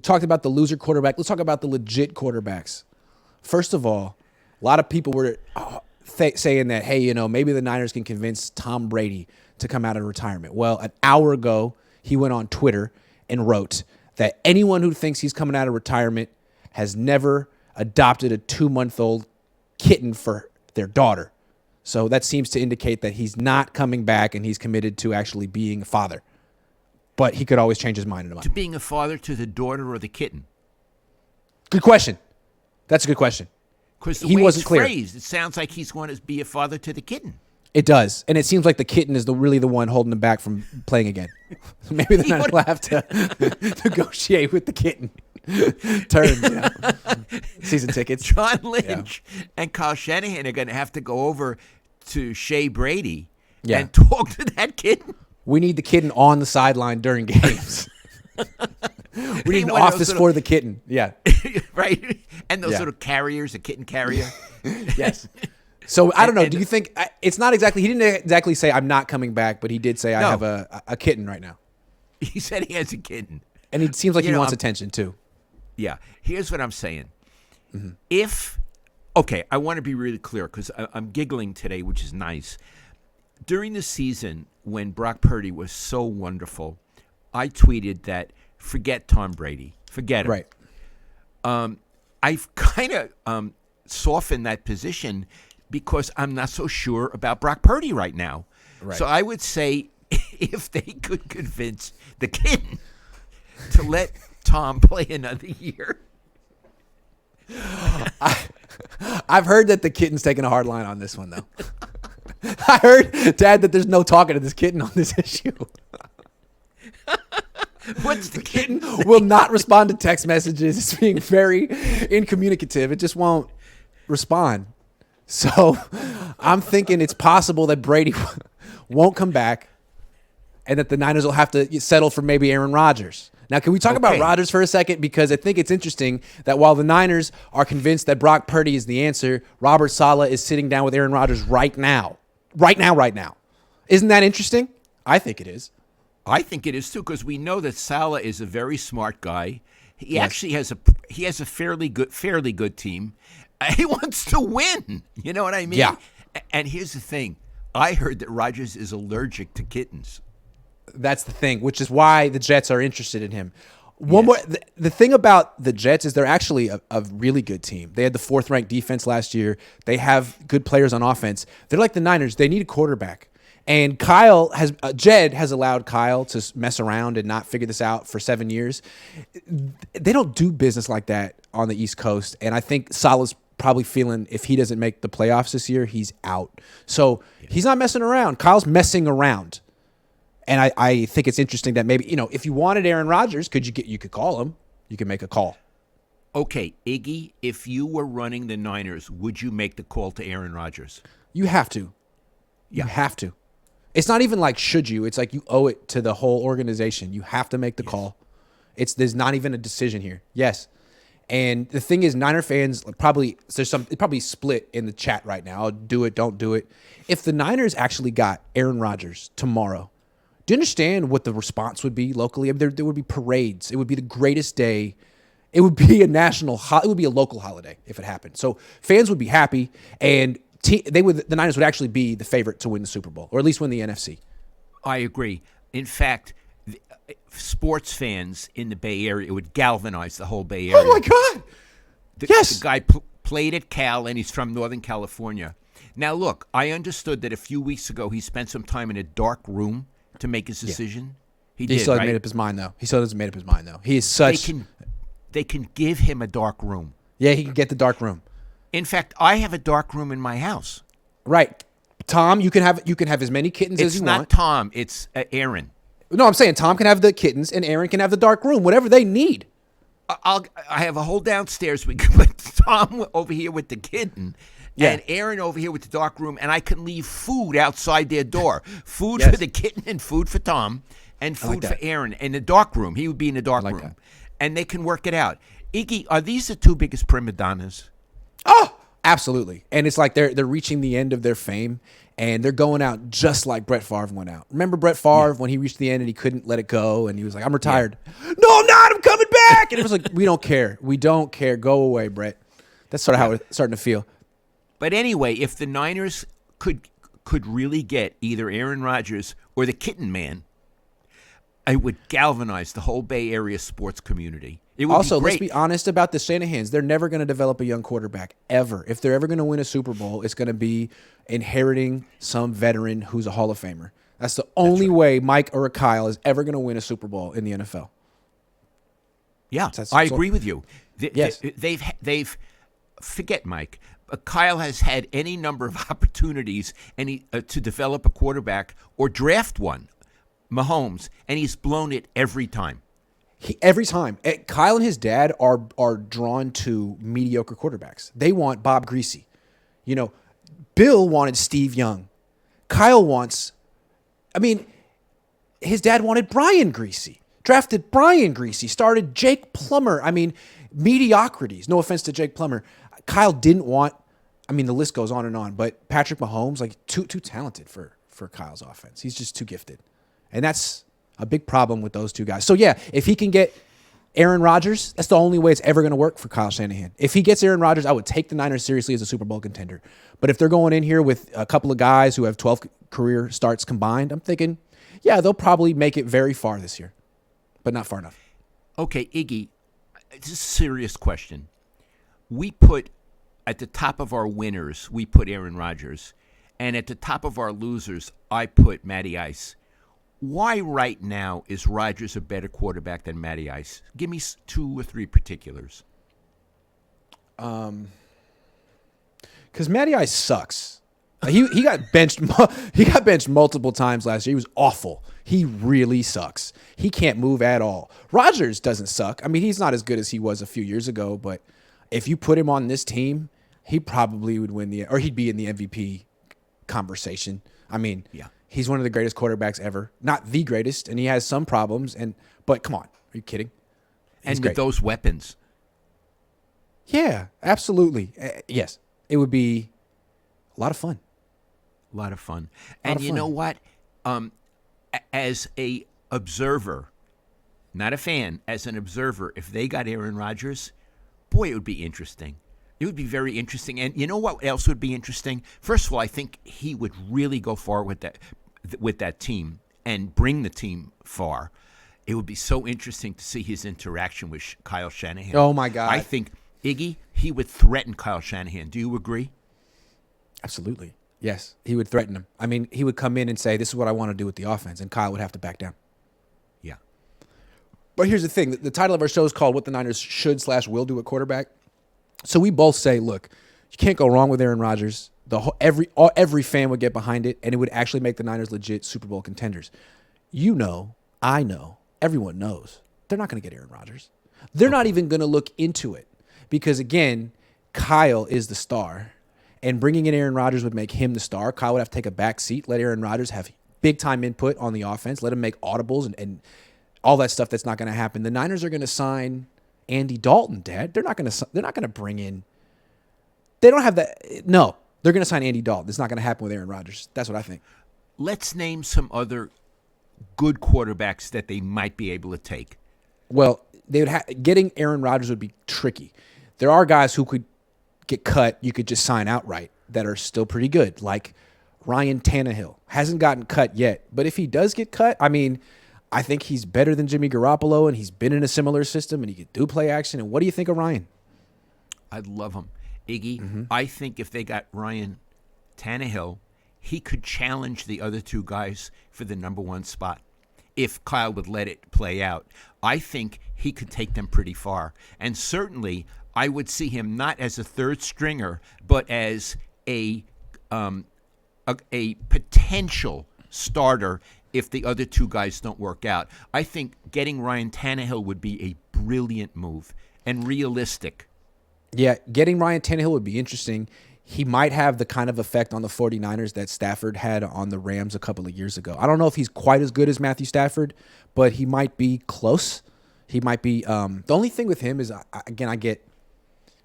talked about the loser quarterback. Let's talk about the legit quarterbacks. First of all, a lot of people were saying that, hey, maybe the Niners can convince Tom Brady to come out of retirement. Well, an hour ago, he went on Twitter and wrote that anyone who thinks he's coming out of retirement has never adopted a 2-month-old kitten for their daughter. So that seems to indicate that he's not coming back and he's committed to actually being a father. But he could always change his mind in a month. To being a father to the daughter or the kitten? Good question. That's a good question. Because the He way wasn't it's clear. phrased, it sounds like he's going to be a father to the kitten. It does. And it seems like the kitten is really the one holding him back from playing again. Maybe the Niners will have to negotiate with the kitten. Terms, season tickets. John Lynch and Kyle Shanahan are going to have to go over to Shea Brady and talk to that kitten. We need the kitten on the sideline during games. We need an office for the kitten. Yeah. Right? And those little carriers, a kitten carrier. Yes. So I don't know. Do you think it's not exactly? He didn't exactly say I'm not coming back, but he did say I have a kitten right now. He said he has a kitten, and it seems like he wants attention too. Yeah. Here's what I'm saying. I want to be really clear because I'm giggling today, which is nice. During the season when Brock Purdy was so wonderful, I tweeted that forget Tom Brady, forget him. Right. I've kind of softened that position because I'm not so sure about Brock Purdy right now. Right. So I would say if they could convince the kitten to let Tom play another year. I've heard that the kitten's taking a hard line on this one, though. I heard, Dad, that there's no talking to this kitten on this issue. What's the kitten? Will not respond to text messages. It's being very incommunicative. It just won't respond. So I'm thinking it's possible that Brady won't come back and that the Niners will have to settle for maybe Aaron Rodgers. Now, can we talk about Rodgers for a second? Because I think it's interesting that while the Niners are convinced that Brock Purdy is the answer, Robert Saleh is sitting down with Aaron Rodgers right now. Right now. Isn't that interesting? I think it is. I think it is too, because we know that Saleh is a very smart guy. He actually has a fairly good team. He wants to win. You know what I mean? Yeah. And here's the thing: I heard that Rodgers is allergic to kittens. That's the thing, which is why the Jets are interested in him. One more. The thing about the Jets is they're actually a really good team. They had the 4th-ranked defense last year. They have good players on offense. They're like the Niners. They need a quarterback. And Jed has allowed Kyle to mess around and not figure this out for 7 years. They don't do business like that on the East Coast. And I think Saleh's probably feeling if he doesn't make the playoffs this year, he's out. So he's not messing around. Kyle's messing around. And I think it's interesting that maybe, if you wanted Aaron Rodgers, you could call him. You could make a call. Okay, Iggy, if you were running the Niners, would you make the call to Aaron Rodgers? You have to. You have to. It's not even like should you. It's like you owe it to the whole organization. You have to make the call. There's not even a decision here. Yes. And the thing is, Niner fans it's probably split in the chat right now. I'll do it, don't do it. If the Niners actually got Aaron Rodgers tomorrow, do you understand what the response would be locally? I mean, there would be parades. It would be the greatest day. It would be it would be a local holiday if it happened. So fans would be happy, and the Niners would actually be the favorite to win the Super Bowl, or at least win the NFC. I agree. In fact, sports fans in the Bay Area, it would galvanize the whole Bay Area. Oh my God! Yes, the guy played at Cal, and he's from Northern California. Now, look, I understood that a few weeks ago he spent some time in a dark room to make his decision. He still hasn't right? made up his mind, though. He still hasn't made up his mind, though. He is such. They can give him a dark room. Yeah, he can get the dark room. In fact, I have a dark room in my house. Right, Tom. You can have as many kittens as you want. It's not Tom. It's Aaron. No, I'm saying Tom can have the kittens and Aaron can have the dark room, whatever they need. I have a whole downstairs. We can put Tom over here with the kitten. Yeah. And Aaron over here with the dark room, and I can leave food outside their door. Food for the kitten and food for Tom, and food for Aaron. In the dark room. He would be in the dark room. And they can work it out. Iggy, are these the two biggest prima donnas? Oh, Absolutely. And it's like they're reaching the end of their fame, and they're going out just like Brett Favre went out. Remember Brett Favre when he reached the end and he couldn't let it go, and he was like, I'm retired. Yeah. No, I'm not. I'm coming back. And it was like, we don't care. We don't care. Go away, Brett. That's sort of how it's starting to feel. But anyway, if the Niners could really get either Aaron Rodgers or the Kitten Man, it would galvanize the whole Bay Area sports community. It would also, be great. Let's be honest about the Shanahans. They're never going to develop a young quarterback, ever. If they're ever going to win a Super Bowl, it's going to be inheriting some veteran who's a Hall of Famer. That's the only way Mike or a Kyle is ever going to win a Super Bowl in the NFL. Yeah, I agree with you. They've forget Mike. Kyle has had any number of opportunities to develop a quarterback or draft one, Mahomes, and he's blown it every time. Every time. Kyle and his dad are drawn to mediocre quarterbacks. They want Bob Greasy. Bill wanted Steve Young. Kyle wants, his dad wanted Brian Greasy. Drafted Brian Greasy. Started Jake Plummer. Mediocrities. No offense to Jake Plummer. Kyle didn't want, the list goes on, but Patrick Mahomes, too talented for Kyle's offense. He's just too gifted. And that's a big problem with those two guys. So, yeah, if he can get Aaron Rodgers, that's the only way it's ever going to work for Kyle Shanahan. If he gets Aaron Rodgers, I would take the Niners seriously as a Super Bowl contender. But if they're going in here with a couple of guys who have 12 career starts combined, I'm thinking, yeah, they'll probably make it very far this year, but not far enough. Okay, Iggy, it's a serious question. We put at the top of our winners, we put Aaron Rodgers. And at the top of our losers, I put Matty Ice. Why right now is Rodgers a better quarterback than Matty Ice? Give me 2 or 3 particulars. Because Matty Ice sucks. He got benched. He got benched multiple times last year. He was awful. He really sucks. He can't move at all. Rodgers doesn't suck. He's not as good as he was a few years ago. But if you put him on this team, he probably would win he'd be in the MVP conversation. Yeah. He's one of the greatest quarterbacks ever. Not the greatest, and he has some problems. But come on, are you kidding? And with those weapons. Yeah, absolutely. Yes, it would be a lot of fun. A lot of fun. And you know what? As a observer, not a fan, as an observer, if they got Aaron Rodgers, boy, it would be interesting. It would be very interesting. And you know what else would be interesting? First of all, I think he would really go far with that team and bring the team far. It would be so interesting to see his interaction with Kyle Shanahan. Oh, my God. I think, Iggy, he would threaten Kyle Shanahan. Do you agree? Absolutely. Yes, he would threaten him. He would come in and say, this is what I want to do with the offense, and Kyle would have to back down. Yeah. But here's the thing. The title of our show is called What the Niners Should/Will Do at Quarterback. So we both say, look, you can't go wrong with Aaron Rodgers. Every fan would get behind it, and it would actually make the Niners legit Super Bowl contenders. I know, everyone knows they're not going to get Aaron Rodgers. They're not even going to look into it because, again, Kyle is the star, and bringing in Aaron Rodgers would make him the star. Kyle would have to take a back seat, let Aaron Rodgers have big-time input on the offense, let him make audibles and all that stuff that's not going to happen. The Niners are going to sign Andy Dalton, Dad. They're not going to bring in. They don't have that. No, they're going to sign Andy Dalton. It's not going to happen with Aaron Rodgers. That's what I think. Let's name some other good quarterbacks that they might be able to take. Well, getting Aaron Rodgers would be tricky. There are guys who could get cut. You could just sign outright that are still pretty good, like Ryan Tannehill. Hasn't gotten cut yet, but if he does get cut, I think he's better than Jimmy Garoppolo, and he's been in a similar system, and he could do play action. And what do you think of Ryan? I'd love him. Iggy, I think if they got Ryan Tannehill, he could challenge the other two guys for the number 1 spot. If Kyle would let it play out, I think he could take them pretty far. And certainly, I would see him not as a third stringer, but as a potential starter if the other two guys don't work out. I think getting Ryan Tannehill would be a brilliant move and realistic. Yeah, getting Ryan Tannehill would be interesting. He might have the kind of effect on the 49ers that Stafford had on the Rams a couple of years ago. I don't know if he's quite as good as Matthew Stafford, but he might be close. He might be. The only thing with him is, again, I get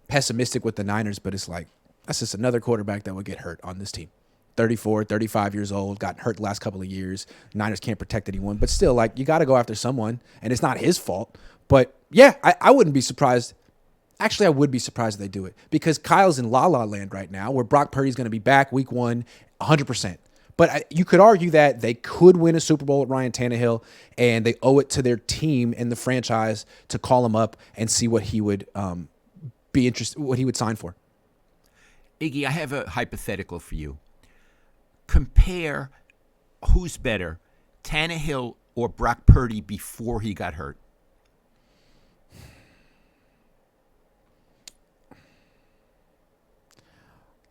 pessimistic with the Niners, but it's like That's just another quarterback that would get hurt on this team. 34, 35 years old, got hurt the last couple of years. Niners can't protect anyone, but still, like, you got to go after someone, and it's not his fault. But yeah, I wouldn't be surprised. Actually, I would be surprised if they do it, because Kyle's in la-la land right now, where Brock Purdy's going to be back week 1, 100%. But you could argue that they could win a Super Bowl with Ryan Tannehill, and they owe it to their team and the franchise to call him up and see what he would be interested, what he would sign for. Iggy, I have a hypothetical for you. Compare who's better, Tannehill or Brock Purdy before he got hurt.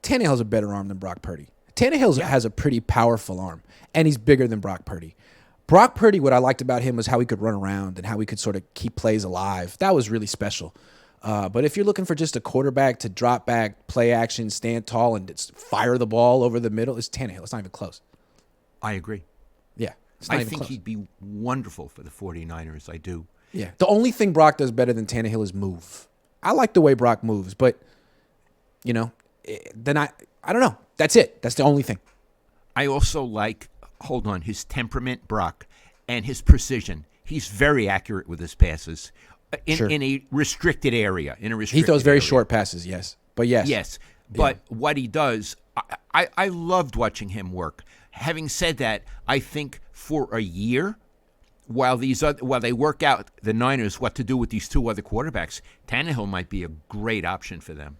Tannehill's a better arm than Brock Purdy. Tannehill has a pretty powerful arm, and he's bigger than Brock Purdy. Brock Purdy, what I liked about him was how he could run around and how he could sort of keep plays alive. That was really special. But if you're looking for just a quarterback to drop back, play action, stand tall, and just fire the ball over the middle, it's Tannehill. It's not even close. I agree. Yeah. I think he'd be wonderful for the 49ers. I do. Yeah. The only thing Brock does better than Tannehill is move. I like the way Brock moves, but, then I don't know. That's it. That's the only thing. I also like, his temperament, Brock, and his precision. He's very accurate with his passes in a restricted area. He throws very short passes, yes. But yes. Yes. But what he does, I loved watching him work. Having said that, I think for a year, while they work out, the Niners, what to do with these two other quarterbacks, Tannehill might be a great option for them.